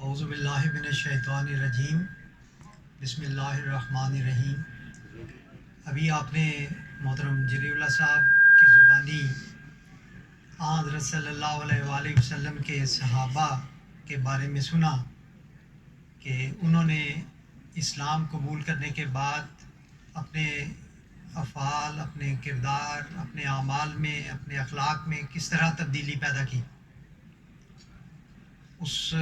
اعوذ باللہ من الشیطان الرجیم بسم اللہ الرحمن الرحیم۔ ابھی آپ نے محترم جلیل اللہ صاحب کی زبانی حضرت صلی اللہ علیہ وآلہ وسلم کے صحابہ کے بارے میں سنا کہ انہوں نے اسلام قبول کرنے کے بعد اپنے افعال، اپنے کردار، اپنے اعمال میں، اپنے اخلاق میں کس طرح تبدیلی پیدا کی۔ اس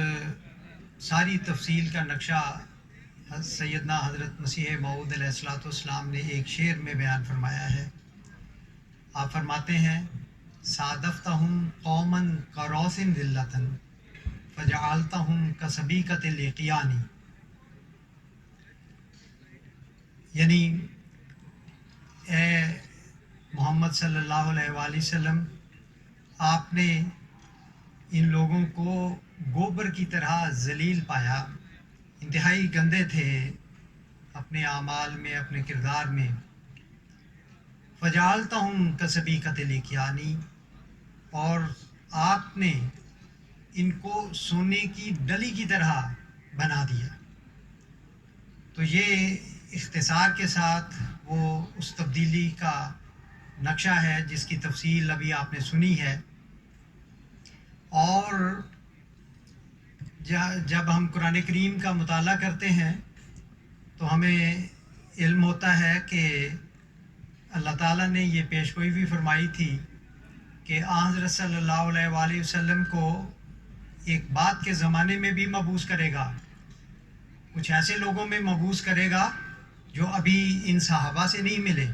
ساری تفصیل کا نقشہ سیدنا حضرت مسیح موعود علیہ الصلوۃ والسلام نے ایک شعر میں بیان فرمایا ہے۔ آپ فرماتے ہیں صادفتہم قوما کروث ذلۃ فجعلتہم کسبیکۃ الاقیان، یعنی اے محمد صلی اللہ علیہ وآلہ وسلم، آپ نے ان لوگوں کو گوبر کی طرح ذلیل پایا، انتہائی گندے تھے اپنے اعمال میں، اپنے کردار میں۔ فجعلتہم کسبیکۃ الاقیان، اور آپ نے ان کو سونے کی ڈلی کی طرح بنا دیا۔ تو یہ اختصار کے ساتھ وہ اس تبدیلی کا نقشہ ہے جس کی تفصیل ابھی آپ نے سنی ہے۔ اور جب ہم قرآن کریم کا مطالعہ کرتے ہیں تو ہمیں علم ہوتا ہے کہ اللہ تعالیٰ نے یہ پیشگوئی بھی فرمائی تھی کہ حضرت صلی اللہ علیہ وآلہ وسلم کو ایک بعد کے زمانے میں بھی مبعوث کرے گا، کچھ ایسے لوگوں میں مبعوث کرے گا جو ابھی ان صحابہ سے نہیں ملے۔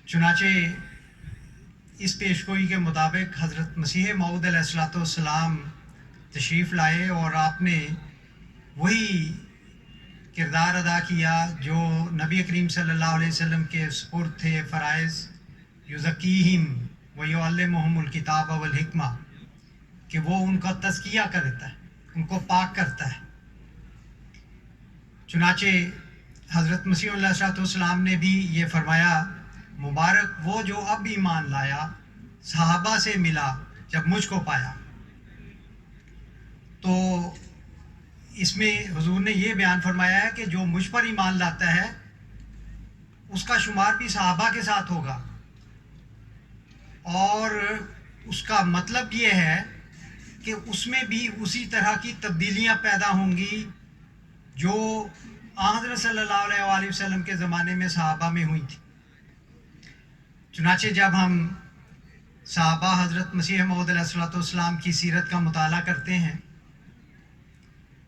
چنانچہ اس پیشگوئی کے مطابق حضرت مسیح موعود علیہ الصلوۃ والسلام تشریف لائے اور آپ نے وہی کردار ادا کیا جو نبی کریم صلی اللہ علیہ وسلم کے سپرد تھے، فرائض یزکیہم ویعلمہم الکتاب والحکمہ، کہ وہ ان کا تزکیہ کرتا ہے، ان کو پاک کرتا ہے۔ چنانچہ حضرت مسیح علیہ الصلوۃ والسلام نے بھی یہ فرمایا مبارک وہ جو اب ایمان لایا، صحابہ سے ملا جب مجھ کو پایا۔ تو اس میں حضور نے یہ بیان فرمایا ہے کہ جو مجھ پر ایمان لاتا ہے اس کا شمار بھی صحابہ کے ساتھ ہوگا، اور اس کا مطلب یہ ہے کہ اس میں بھی اسی طرح کی تبدیلیاں پیدا ہوں گی جو حضرت صلی اللہ علیہ وآلہ وسلم کے زمانے میں صحابہ میں ہوئی تھی۔ چنانچہ جب ہم صحابہ حضرت مسیح موعود علیہ الصلوۃ والسلام کی سیرت کا مطالعہ کرتے ہیں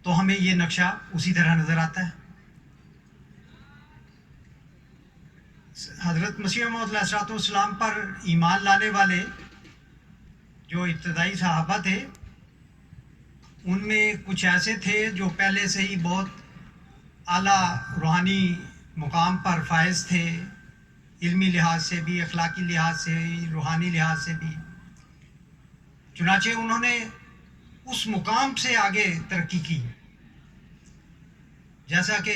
تو ہمیں یہ نقشہ اسی طرح نظر آتا ہے۔ حضرت مسیح موعود علیہ الصلوۃ والسلام پر ایمان لانے والے جو ابتدائی صحابہ تھے ان میں کچھ ایسے تھے جو پہلے سے ہی بہت اعلیٰ روحانی مقام پر فائز تھے، علمی لحاظ سے بھی، اخلاقی لحاظ سے بھی، روحانی لحاظ سے بھی۔ چنانچہ انہوں نے اس مقام سے آگے ترقی کی، جیسا کہ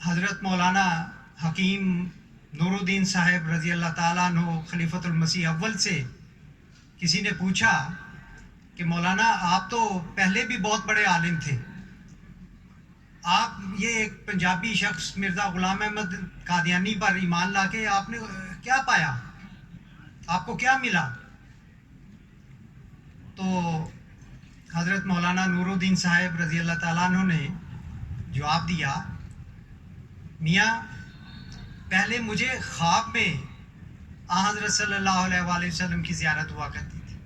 حضرت مولانا حکیم نور الدین صاحب رضی اللہ تعالیٰ عنہ خلیفۃ المسیح اول سے کسی نے پوچھا کہ مولانا آپ تو پہلے بھی بہت بڑے عالم تھے، آپ یہ ایک پنجابی شخص مرزا غلام احمد قادیانی پر ایمان لا کے آپ نے کیا پایا، آپ کو کیا ملا؟ تو حضرت مولانا نور الدین صاحب رضی اللہ تعالیٰ عنہ نے جواب دیا میاں پہلے مجھے خواب میں حضرت صلی اللہ علیہ وآلہ وسلم کی زیارت ہوا کرتی تھی،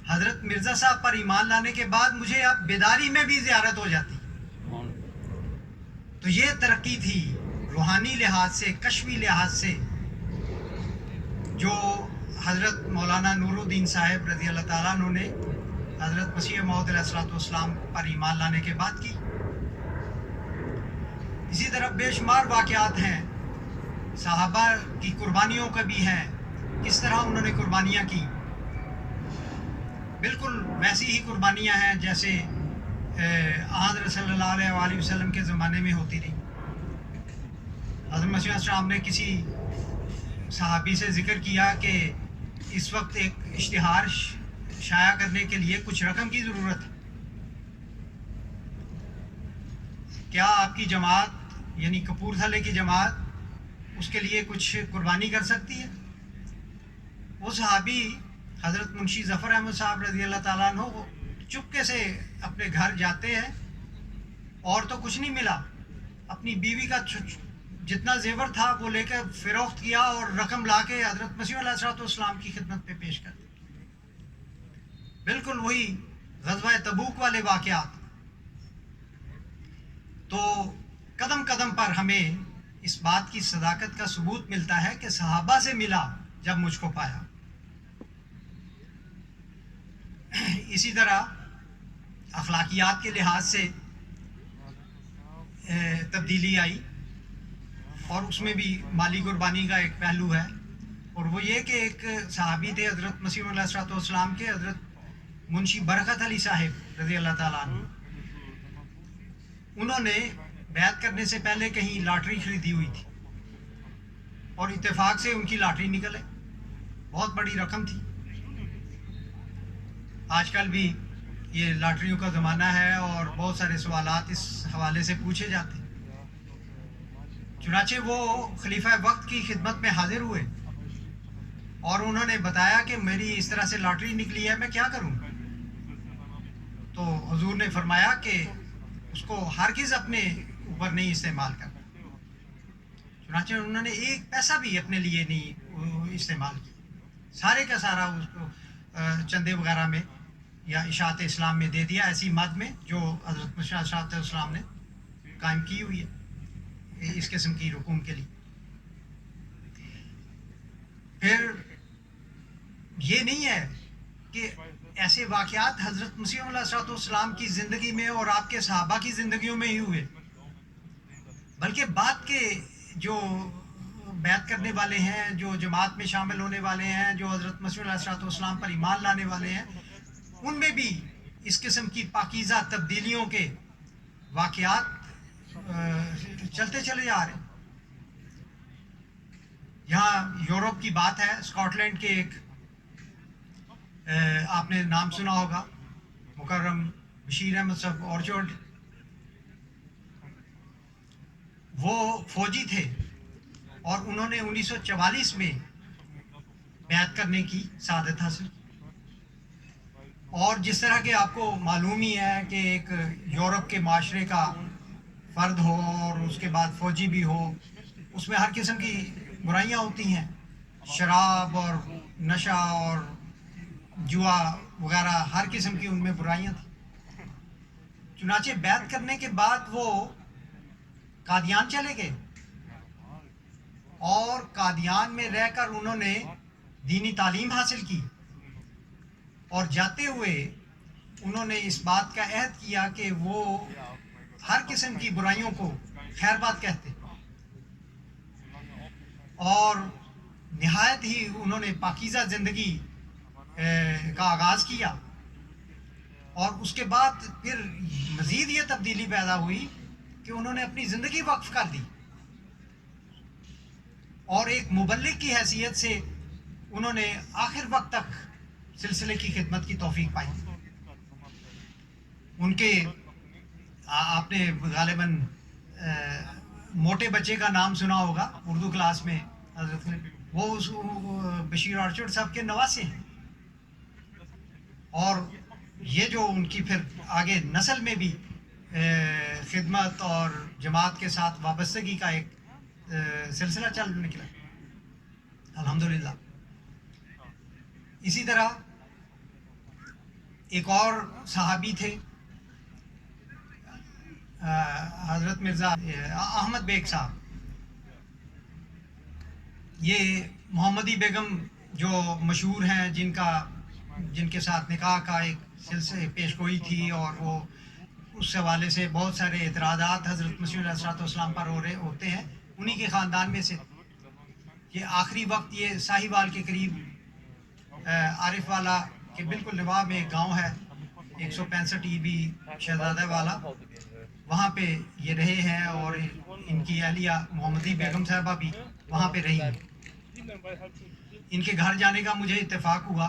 حضرت مرزا صاحب پر ایمان لانے کے بعد مجھے اب بیداری میں بھی زیارت ہو جاتی۔ تو یہ ترقی تھی روحانی لحاظ سے، کشفی لحاظ سے، جو حضرت مولانا نور الدین صاحب رضی اللہ تعالیٰ عنہ نے حضرت مسیح موعود علیہ الصلوۃ والسلام پر ایمان لانے کے بعد کی۔ اسی طرح بے شمار واقعات ہیں صحابہ کی قربانیوں کا بھی ہیں، کس طرح انہوں نے قربانیاں کی، بالکل ویسی ہی قربانیاں ہیں جیسے حضرت صلی اللہ علیہ وآلہ وسلم کے زمانے میں ہوتی رہی۔ حضرت مسیح السلام نے کسی صحابی سے ذکر کیا کہ اس وقت ایک اشتہار شائع کرنے کے لیے کچھ رقم کی ضرورت ہے. کیا آپ کی جماعت یعنی کپورتھلے کی جماعت اس کے لیے کچھ قربانی کر سکتی ہے؟ وہ صحابی حضرت منشی ظفر احمد صاحب رضی اللہ تعالیٰ عنہ وہ چپکے سے اپنے گھر جاتے ہیں اور تو کچھ نہیں ملا. اپنی بیوی کا جتنا زیور تھا وہ لے کے فروخت کیا اور رقم لا کے حضرت مسیح علیہ السلام کی خدمت پہ پیش کر دی. بالکل وہی غزوہ تبوک والے واقعات. تو قدم قدم پر ہمیں اس بات کی صداقت کا ثبوت ملتا ہے کہ صحابہ سے ملا جب مجھ کو پایا. اسی طرح اخلاقیات کے لحاظ سے تبدیلی آئی اور اس میں بھی مالی قربانی کا ایک پہلو ہے، اور وہ یہ کہ ایک صحابی تھے حضرت مسیح علیہ السلام کے، حضرت منشی برکت علی صاحب رضی اللہ تعالیٰ عنہ. انہوں نے بیعت کرنے سے پہلے کہیں لاٹری خریدی ہوئی تھی اور اتفاق سے ان کی لاٹری نکلے. بہت بڑی رقم تھی. آج کل بھی یہ لاٹریوں کا زمانہ ہے اور بہت سارے سوالات اس حوالے سے پوچھے جاتے ہیں. چنانچہ وہ خلیفہ وقت کی خدمت میں حاضر ہوئے اور انہوں نے بتایا کہ میری اس طرح سے لاٹری نکلی ہے، میں کیا کروں؟ تو حضور نے فرمایا کہ اس کو ہرگز اپنے اوپر نہیں استعمال کرنا. چنانچہ انہوں نے ایک پیسہ بھی اپنے لیے نہیں استعمال کیا. سارے کا سارا اس کو چندے وغیرہ میں یا اشاعت اسلام میں دے دیا، ایسی مد میں جو حضرت مسیح علیہ السلام نے قائم کی ہوئی ہے اس قسم کی رقوم کے لیے. پھر یہ نہیں ہے کہ ایسے واقعات حضرت مسیح علیہ السلام کی زندگی میں اور آپ کے صحابہ کی زندگیوں میں ہی ہوئے، بلکہ بعد کے جو بیعت کرنے والے ہیں، جو جماعت میں شامل ہونے والے ہیں، جو حضرت مسیح علیہ السلام پر ایمان لانے والے ہیں، ان میں بھی اس قسم کی پاکیزہ تبدیلیوں کے واقعات چلتے چلے جا رہے ہیں. یہاں یورپ کی بات ہے، اسکاٹ لینڈ کے ایک آپ نے نام سنا ہوگا، مکرم بشیر احمد صاحب اورچرڈ. وہ فوجی تھے اور انہوں نے 1944 میں بیعت کرنے کی سعادت حاصل کی. اور جس طرح کہ آپ کو معلوم ہی ہے کہ ایک یورپ کے معاشرے کا فرد ہو اور اس کے بعد فوجی بھی ہو، اس میں ہر قسم کی برائیاں ہوتی ہیں، شراب اور نشہ اور جوا وغیرہ ہر قسم کی ان میں برائیاں تھیں. چنانچہ بیعت کرنے کے بعد وہ قادیان چلے گئے اور قادیان میں رہ کر انہوں نے دینی تعلیم حاصل کی، اور جاتے ہوئے انہوں نے اس بات کا عہد کیا کہ وہ ہر قسم کی برائیوں کو خیر بات کہتے، اور نہایت ہی انہوں نے پاکیزہ زندگی کا آغاز کیا. اور اس کے بعد پھر مزید یہ تبدیلی پیدا ہوئی کہ انہوں نے اپنی زندگی وقف کر دی اور ایک مبلغ کی حیثیت سے انہوں نے آخر وقت تک سلسلے کی خدمت کی توفیق پائی. ان کے آپ نے غالباً موٹے بچے کا نام سنا ہوگا اردو کلاس میں، حضرت وہ بشیر اورچرڈ صاحب کے نواسے ہیں. اور یہ جو ان کی پھر آگے نسل میں بھی خدمت اور جماعت کے ساتھ وابستگی کا ایک سلسلہ چل نکلا الحمدللہ. اسی طرح ایک اور صحابی تھے حضرت مرزا احمد بیگ صاحب. یہ محمدی بیگم جو مشہور ہیں، جن کے ساتھ نکاح کا ایک سلسلے پیش گوئی تھی، اور وہ اس حوالے سے بہت سارے اعتراضات حضرت مسیح علیہ السلام پر ہوتے ہیں، انہی کے خاندان میں سے. یہ آخری وقت یہ ساہیوال کے قریب عارف والا کے بالکل نواح میں ایک گاؤں ہے 165 EB شہزادہ والا، وہاں پہ یہ رہے ہیں، اور ان کی اہلیہ محمدی بیگم صاحبہ بھی وہاں پہ رہی ہیں. ان کے گھر جانے کا مجھے اتفاق ہوا.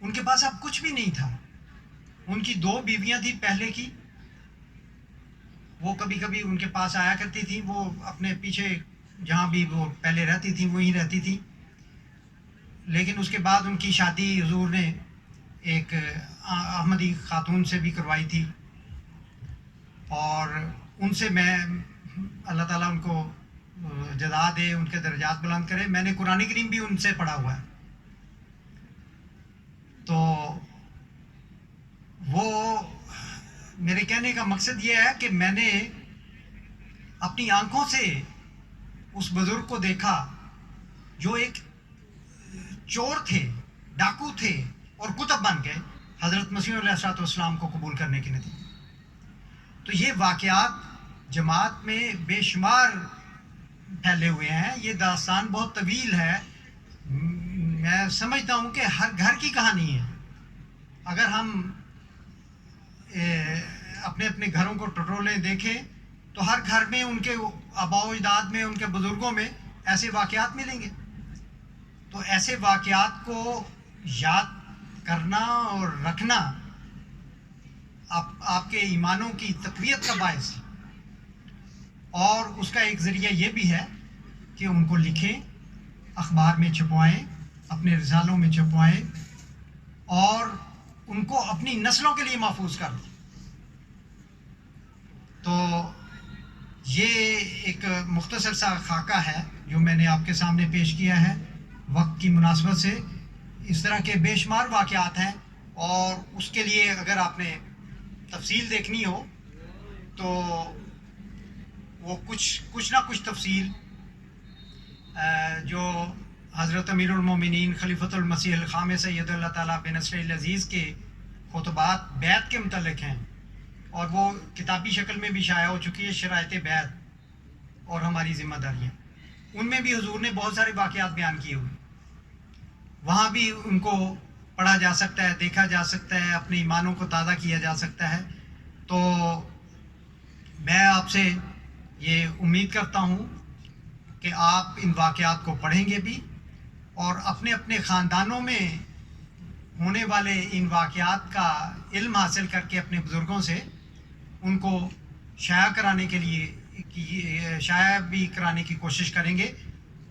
ان کے پاس اب کچھ بھی نہیں تھا. ان کی 2 بیویاں تھیں پہلے کی, وہ کبھی کبھی ان کے پاس آیا کرتی تھیں, وہ اپنے پیچھے جہاں بھی وہ پہلے رہتی تھیں وہیں رہتی تھیں. لیکن اس کے بعد ان کی شادی حضور نے ایک احمدی خاتون سے بھی کروائی تھی, اور ان سے میں اللہ تعالیٰ ان کو جزا دے, ان کے درجات بلند کرے. میں نے قرآن کریم بھی ان سے پڑھا ہوا ہے. تو وہ میرے کہنے کا مقصد یہ ہے کہ میں نے اپنی آنکھوں سے اس بزرگ کو دیکھا جو ایک چور تھے, ڈاکو تھے, اور کتب بن گئے حضرت مسیح علیہ الصلوۃ والسلام کو قبول کرنے کے نتیجے. تو یہ واقعات جماعت میں بے شمار پھیلے ہوئے ہیں. یہ داستان بہت طویل ہے. میں سمجھتا ہوں کہ ہر گھر کی کہانی ہے. اگر ہم اپنے اپنے گھروں کو ٹٹولیں دیکھیں تو ہر گھر میں ان کے آباء و اجداد میں, ان کے بزرگوں میں ایسے واقعات ملیں گے. تو ایسے واقعات کو یاد کرنا اور رکھنا آپ کے ایمانوں کی تقویت کا باعث ہے. اور اس کا ایک ذریعہ یہ بھی ہے کہ ان کو لکھیں, اخبار میں چھپوائیں, اپنے رسالوں میں چھپوائیں, اور ان کو اپنی نسلوں کے لیے محفوظ کر دیں. تو یہ ایک مختصر سا خاکہ ہے جو میں نے آپ کے سامنے پیش کیا ہے وقت کی مناسبت سے. اس طرح کے بے شمار واقعات ہیں, اور اس کے لیے اگر آپ نے تفصیل دیکھنی ہو تو وہ کچھ نہ کچھ تفصیل جو حضرت امیر المومنین خلیفۃ المسیح الخامس سید اللہ تعالیٰ بنصر العزیز کے خطبات بیعت کے متعلق ہیں, اور وہ کتابی شکل میں بھی شائع ہو چکی ہے, شرائط بیعت اور ہماری ذمہ داریاں. ان میں بھی حضور نے بہت سارے واقعات بیان کیے ہوئے. وہاں بھی ان کو پڑھا جا سکتا ہے, دیکھا جا سکتا ہے, اپنے ایمانوں کو تازہ کیا جا سکتا ہے. تو میں آپ سے یہ امید کرتا ہوں کہ آپ ان واقعات کو پڑھیں گے بھی, اور اپنے اپنے خاندانوں میں ہونے والے ان واقعات کا علم حاصل کر کے اپنے بزرگوں سے ان کو شائع بھی کرانے کی کوشش کریں گے,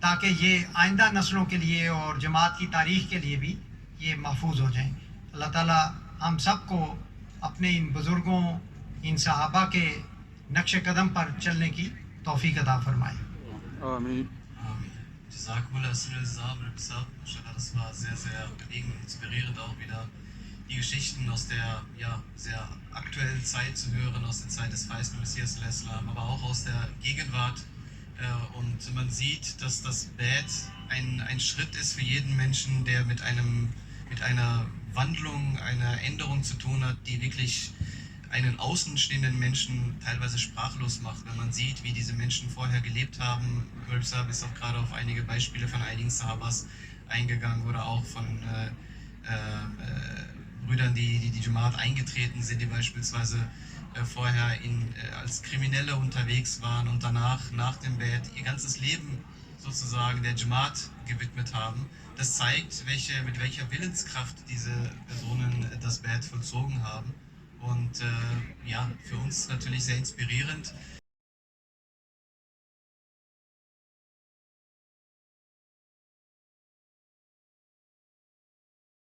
تاکہ یہ آئندہ نسلوں کے لیے اور جماعت کی تاریخ کے لیے بھی یہ محفوظ ہو جائیں. اللہ تعالیٰ ہم سب کو اپنے ان بزرگوں, ان صحابہ کے نقش قدم پر چلنے کی توفیق عطا فرمائے. آمین. Jazakumullah Mashallah, das war sehr, sehr bewegend und inspirierend auch wieder die Geschichten aus der sehr aktuellen Zeit zu hören, aus der Zeit des verheißenen Messias, aber auch aus der Gegenwart. Und man sieht, dass das Bad ein Schritt ist für jeden Menschen, der mit einer Wandlung, einer Änderung zu tun hat, die wirklich einen außenstehenden Menschen teilweise sprachlos macht, wenn man sieht, wie diese Menschen vorher gelebt haben. Gulb Sahib ist auch gerade auf einige Beispiele von einigen Sahabas eingegangen, oder auch von Brüdern, die Jamaat eingetreten sind, die beispielsweise vorher als Kriminelle unterwegs waren und danach, nach dem Bad, ihr ganzes Leben sozusagen der Jamaat gewidmet haben. Das zeigt, mit welcher Willenskraft diese Personen das Bad vollzogen haben. Und für uns natürlich sehr inspirierend,